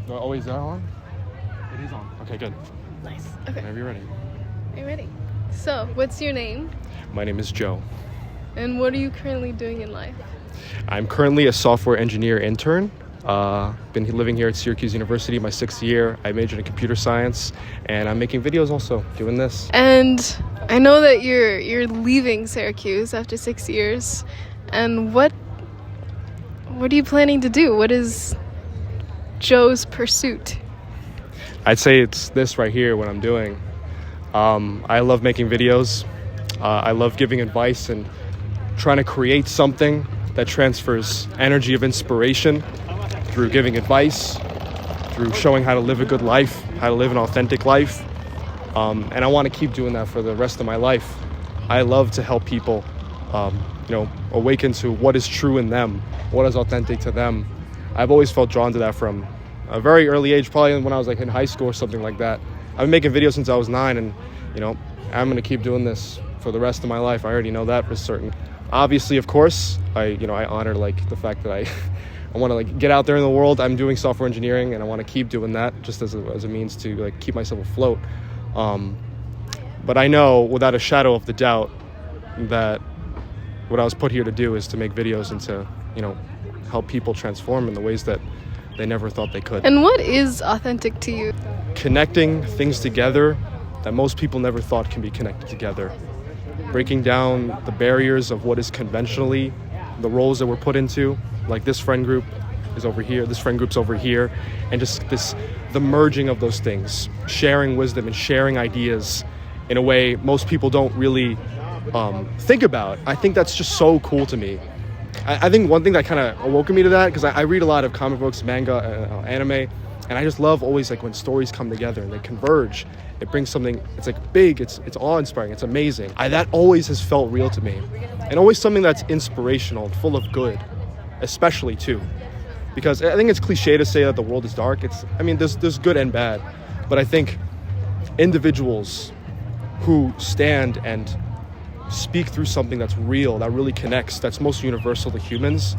Oh, is that on? It is on. Okay, good. Nice. Okay. Whenever you're ready. Are you ready? So, what's your name? My name is Joe. And what are you currently doing in life? I'm currently a software engineer intern. Been living here at Syracuse University my 6th year. I majored in computer science, and I'm making videos also, doing this. And I know that you're leaving Syracuse after 6 years. And what are you planning to do? What is Joe's pursuit? I'd say it's this right here, what I'm doing. I love making videos. I love giving advice and trying to create something that transfers energy of inspiration through giving advice, through showing how to live a good life, how to live an authentic life. And I want to keep doing that for the rest of my life. I love to help people, awaken to what is true in them, what is authentic to them. I've always felt drawn to that from a very early age, probably when I was like in high school or something like that. I've been making videos since I was 9, and I'm gonna keep doing this for the rest of my life. I already know that for certain. Obviously, of course, I honor like the fact that I want to like get out there in the world. I'm doing software engineering, and I want to keep doing that just as a means to like keep myself afloat. But I know without a shadow of the doubt that what I was put here to do is to make videos and to help people transform in the ways that they never thought they could. And what is authentic to you? Connecting things together that most people never thought can be connected together. Breaking down the barriers of what is conventionally the roles that we're put into. Like this friend group is over here, this friend group's over here, and just the merging of those things, sharing wisdom and sharing ideas in a way most people don't really think about. I think that's just so cool to me. I think one thing that kind of awoke me to that, because I read a lot of comic books, manga, anime, and I just love always like when stories come together and they converge. It brings something, it's like big, it's awe-inspiring, it's amazing. That always has felt real to me. And always something that's inspirational and full of good, especially too. Because I think it's cliche to say that the world is dark. There's good and bad. But I think individuals who stand and speak through something that's real, that really connects, that's most universal to humans,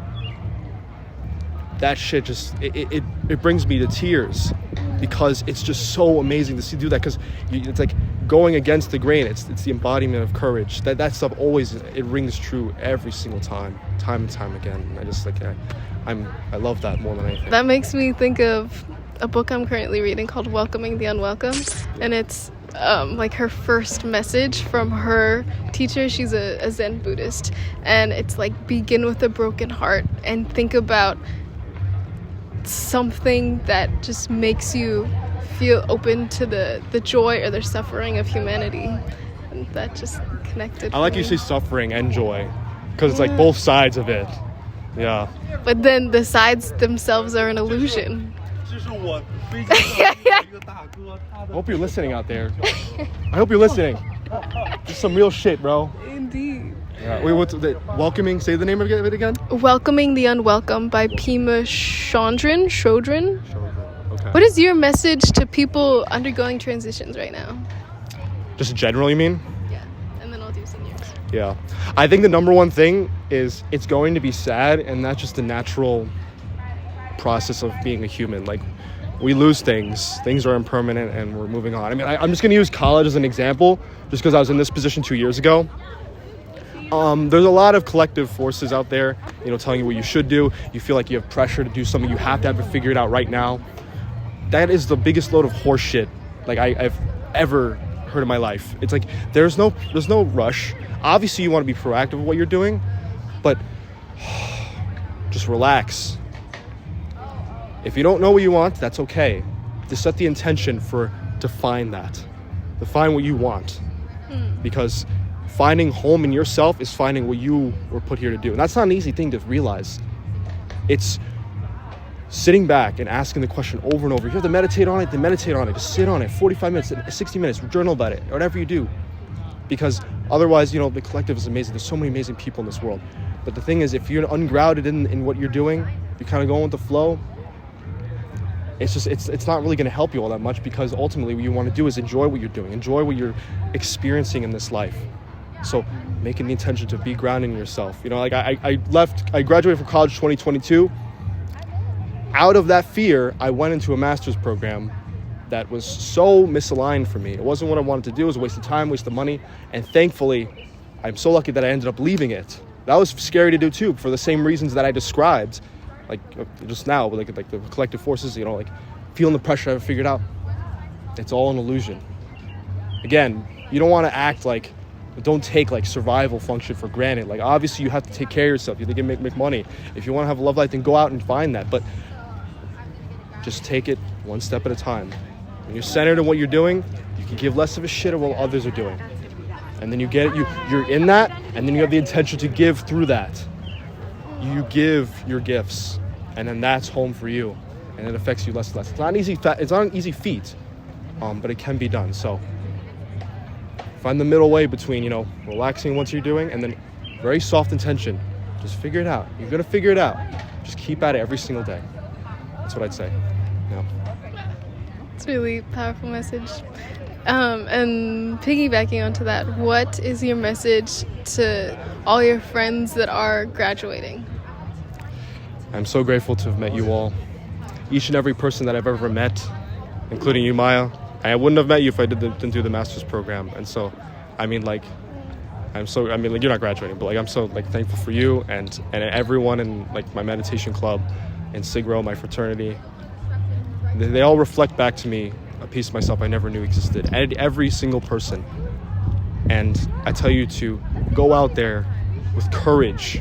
that shit just, it brings me to tears, because it's just so amazing to see do that, because it's like going against the grain. It's the embodiment of courage. That stuff always, it rings true every single time and time again. And I just like, I love that more than anything. That makes me think of a book I'm currently reading called Welcoming the Unwelcome, and it's like her first message from her teacher. She's a Zen Buddhist, and it's like, begin with a broken heart and think about something that just makes you feel open to the joy or the suffering of humanity. And that just connected. I like you say suffering and joy, because it's like both sides of it. Yeah. But then the sides themselves are an illusion. I hope you're listening out there. I hope you're listening. This is some real shit, bro. Indeed. Yeah. Wait, what's the Welcoming? Say the name of it again. Welcoming the Unwelcome by Pema Chodron. Okay. What is your message to people undergoing transitions right now? Just generally, you mean? Yeah, and then I'll do seniors. Yeah. I think the number one thing is it's going to be sad, and that's just the natural process of being a human. Like, we lose things are impermanent, and we're moving on. I'm just going to use college as an example, just because I was in this position 2 years ago. There's a lot of collective forces out there, telling you what you should do. You feel like you have pressure to do something. You have to have it figured out right now. That is the biggest load of horse shit like I've ever heard in my life. It's like there's no rush. Obviously, you want to be proactive with what you're doing, but just relax. If you don't know what you want, that's okay. Just set the intention to find that. To find what you want. Because finding home in yourself is finding what you were put here to do. And that's not an easy thing to realize. It's sitting back and asking the question over and over. If you have to meditate on it, then meditate on it. Just sit on it, 45 minutes, 60 minutes, journal about it, whatever you do. Because otherwise, the collective is amazing. There's so many amazing people in this world. But the thing is, if you're ungrounded in what you're doing, you're kind of going with the flow, it's not really going to help you all that much, because ultimately what you want to do is enjoy what you're doing, enjoy what you're experiencing in this life. So making the intention to be grounded in yourself. I graduated from college 2022. out of that fear, I went into a master's program that was so misaligned for me. It wasn't what I wanted to do. It was a waste of time, waste of money. And thankfully, I'm so lucky that I ended up leaving it. That was scary to do too, for the same reasons that I described, like just now, like the collective forces, you know, like feeling the pressure I figured out. It's all an illusion. Again, you don't want to act like, don't take like survival function for granted. Like obviously you have to take care of yourself. You think you can make money. If you want to have a love life, then go out and find that. But just take it one step at a time. When you're centered in what you're doing, you can give less of a shit at what others are doing. And then you get it, you're in that, and then you have the intention to give through that. You give your gifts, and then that's home for you. And it affects you less and less. It's not an easy feat, but it can be done. So find the middle way between, you know, relaxing what you're doing and then very soft intention. Just figure it out. You're going to figure it out. Just keep at it every single day. That's what I'd say. Yeah. It's a really powerful message. And piggybacking onto that, what is your message to all your friends that are graduating? I'm so grateful to have met you all. Each and every person that I've ever met, including you, Maya. I wouldn't have met you if I didn't do the master's program. And so, I mean, like, you're not graduating, but like, I'm so like thankful for you and everyone in like my meditation club and SIGRO, my fraternity. They all reflect back to me a piece of myself I never knew existed. And every single person. And I tell you to go out there with courage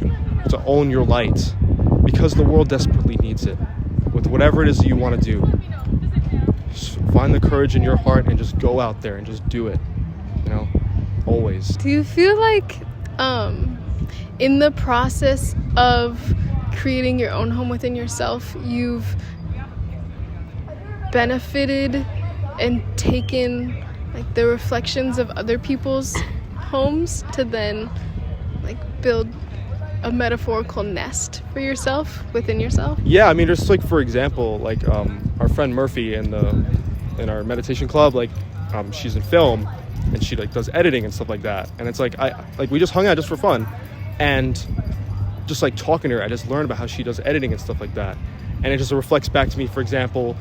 to own your light because the world desperately needs it. With whatever it is that you want to do. Just find the courage in your heart and just go out there and just do it, you know, always. Do you feel like in the process of creating your own home within yourself, you've benefited and taken like the reflections of other people's homes to then like build a metaphorical nest for yourself within yourself? Yeah, I mean, just like for example, like our friend Murphy in our meditation club, like she's in film and she like does editing and stuff like that. And it's like we just hung out just for fun, and just like talking to her, I just learned about how she does editing and stuff like that. And it just reflects back to me. For example,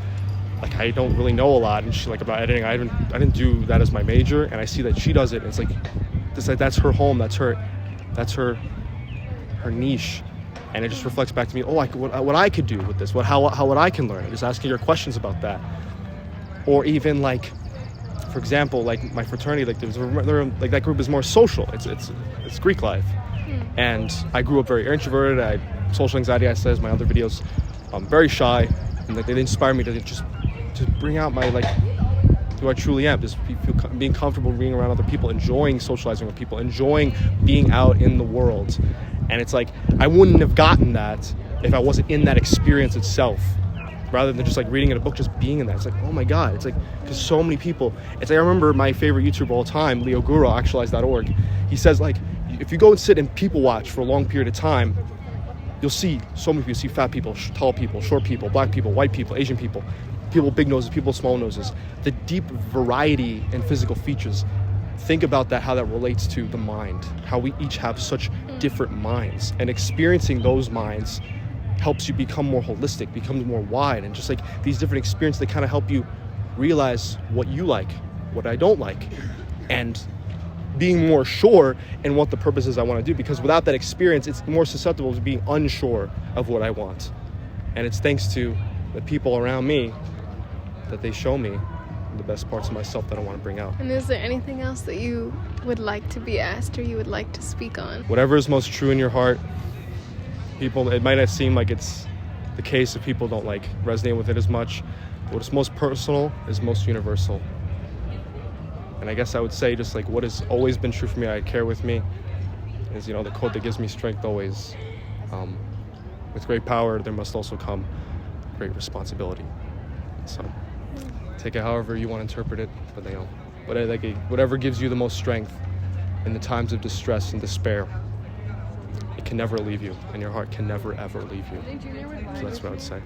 like I don't really know a lot, and she like about editing. I didn't do that as my major, and I see that she does it. And it's like that's her home. That's her niche, and it just reflects back to me. Oh, what I could do with this? How what I can learn? I'm just asking her questions about that, or even like, for example, like my fraternity, like like that group is more social. It's Greek life, and I grew up very introverted. I had social anxiety. I said in my other videos, I'm very shy, and like they inspire me to just bring out my like who I truly am. Just being comfortable being around other people, enjoying socializing with people, enjoying being out in the world. And it's like, I wouldn't have gotten that if I wasn't in that experience itself, rather than just like reading in a book, just being in that. It's like, oh my God, it's like, because so many people, it's like, I remember my favorite YouTuber of all time, Leo Guru, actualize.org. He says like, if you go and sit and people watch for a long period of time, you'll see so many people. You see fat people, tall people, short people, black people, white people, Asian people, people with big noses, people with small noses, the deep variety in physical features. Think about that, how that relates to the mind, how we each have such different minds, and experiencing those minds helps you become more holistic, becomes more wide, and just like these different experiences, they kind of help you realize what you like, what I don't like, and being more sure in what the purpose is I want to do, because without that experience, it's more susceptible to being unsure of what I want. And it's thanks to the people around me that they show me the best parts of myself that I want to bring out. And is there anything else that you would like to be asked or you would like to speak on? Whatever is most true in your heart. People, it might not seem like it's the case if people don't like resonate with it as much. What's most personal is most universal. And I guess I would say just like what has always been true for me, I carry with me, is, you know, the quote that gives me strength always. With great power, there must also come great responsibility. So take it however you want to interpret it, but you know, whatever gives you the most strength in the times of distress and despair, it can never leave you, and your heart can never ever leave you. So that's what I would say.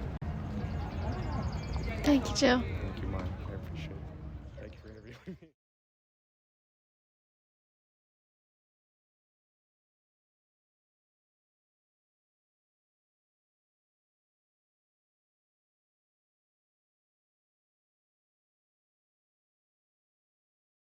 Thank you, Joe.